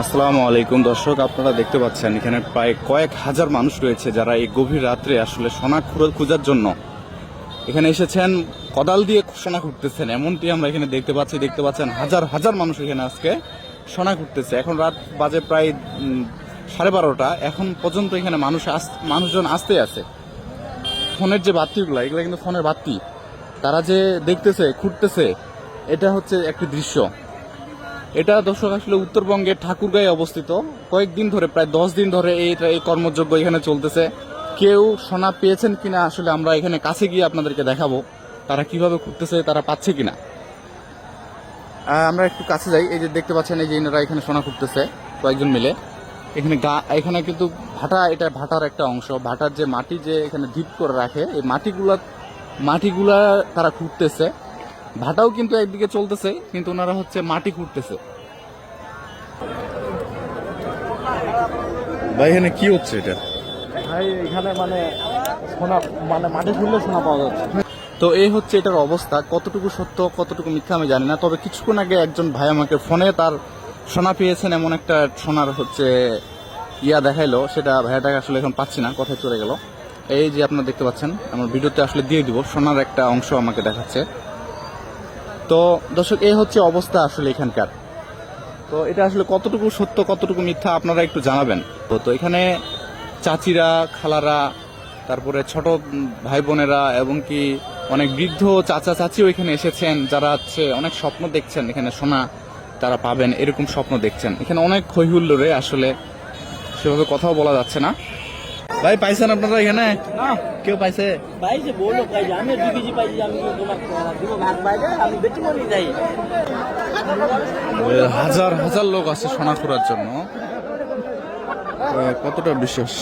আসসালামু আলাইকুম দর্শক, আপনারা দেখতে পাচ্ছেন এখানে প্রায় কয়েক হাজার মানুষ রয়েছে যারা এই গভীর রাত্রে আসলে সোনা খোঁজার জন্য এখানে এসেছেন। কোদাল দিয়ে সোনা খুঁড়তেছেন, এমনটি আমরা এখানে দেখতে পাচ্ছেন হাজার হাজার মানুষ এখানে আজকে সোনা খুঁড়তেছে। এখন রাত বাজে প্রায় 12:30। এখন পর্যন্ত এখানে মানুষজন আসতে আছে। ফোনের যে বাতিগুলো, এগুলো কিন্তু ফোনের বাতি। তারা যে দেখতেছে খুঁড়তেছে, এটা হচ্ছে একটি দৃশ্য। এটা দর্শক আসলে উত্তরবঙ্গের ঠাকুরগাঁয়ে অবস্থিত। কয়েকদিন ধরে, প্রায় 10 দিন ধরে এই কর্মযজ্ঞ এখানে চলতেছে। কেউ সোনা পেয়েছেন কিনা আসলে আমরা এখানে কাছে গিয়ে আপনাদেরকে দেখাবো তারা কিভাবে খুঁড়তেছে, তারা পাচ্ছে কিনা। আমরা একটু কাছে যাই। এই যে দেখতে পাচ্ছেন, এই যে এনারা এখানে সোনা খুঁড়তেছে কয়েকজন মিলে। এখানে কিন্তু ভাটা, এটা ভাটার একটা অংশ। ভাটার যে মাটি যে এখানে ঢিপ করে রাখে, এই মাটিগুলা তারা খুঁড়তেছে। ভাটাও কিন্তু একদিকে চলতেছে, কিন্তু ওনারা হচ্ছে মাটি খুঁড়তেছে। ভাই এখানে কি হচ্ছে এটা? ভাই এখানে সোনা মাটি খুললে সোনা পাওয়া যাচ্ছে। তো এই হচ্ছে এটার অবস্থা। কতটুকু সত্য কতটুকু মিথ্যা আমি জানি না, তবে কিছুক্ষণ আগে একজন ভাই আমাকে ফোনে তার সোনা পেয়েছেন এমন একটা সোনার হচ্ছে দেখাইলো। সেটা ভাইয়াটাকে আসলে এখন পাচ্ছি না, কোথায় চলে গেল। এই যে আপনারা দেখতে পাচ্ছেন, আমার ভিডিওতে আসলে দিয়ে দিব, সোনার একটা অংশ আমাকে দেখাচ্ছে। তো দর্শক, এই হচ্ছে অবস্থা আসলে এখানকার। তো এটা আসলে কতটুকু সত্য কতটুকু মিথ্যা আপনারা একটু জানাবেন। তো এখানে চাচিরা, খালারা, তারপরে ছোট ভাই বোনেরা এবং কি অনেক বৃদ্ধ চাচা চাচিও এখানে এসেছেন, যারা হচ্ছে অনেক স্বপ্ন দেখছেন এখানে সোনা তারা পাবেন, এরকম স্বপ্ন দেখছেন। এখানে অনেক হৈহুল্লোড়ে আসলে সেভাবে কথাও বলা যাচ্ছে না। ভাই পাইছেন আপনারা এখানে? না, কেউ পাইছে? পাইছে বলো পাইছে, আমি 2 কেজি পাইছি, আমি তোমার দিব ভাগ পাইলে আমি বেশি মনে যাই। হাজার হাজার লোক আছে সোনা খোঁড়ার জন্য। কতটা বিশ্বাস?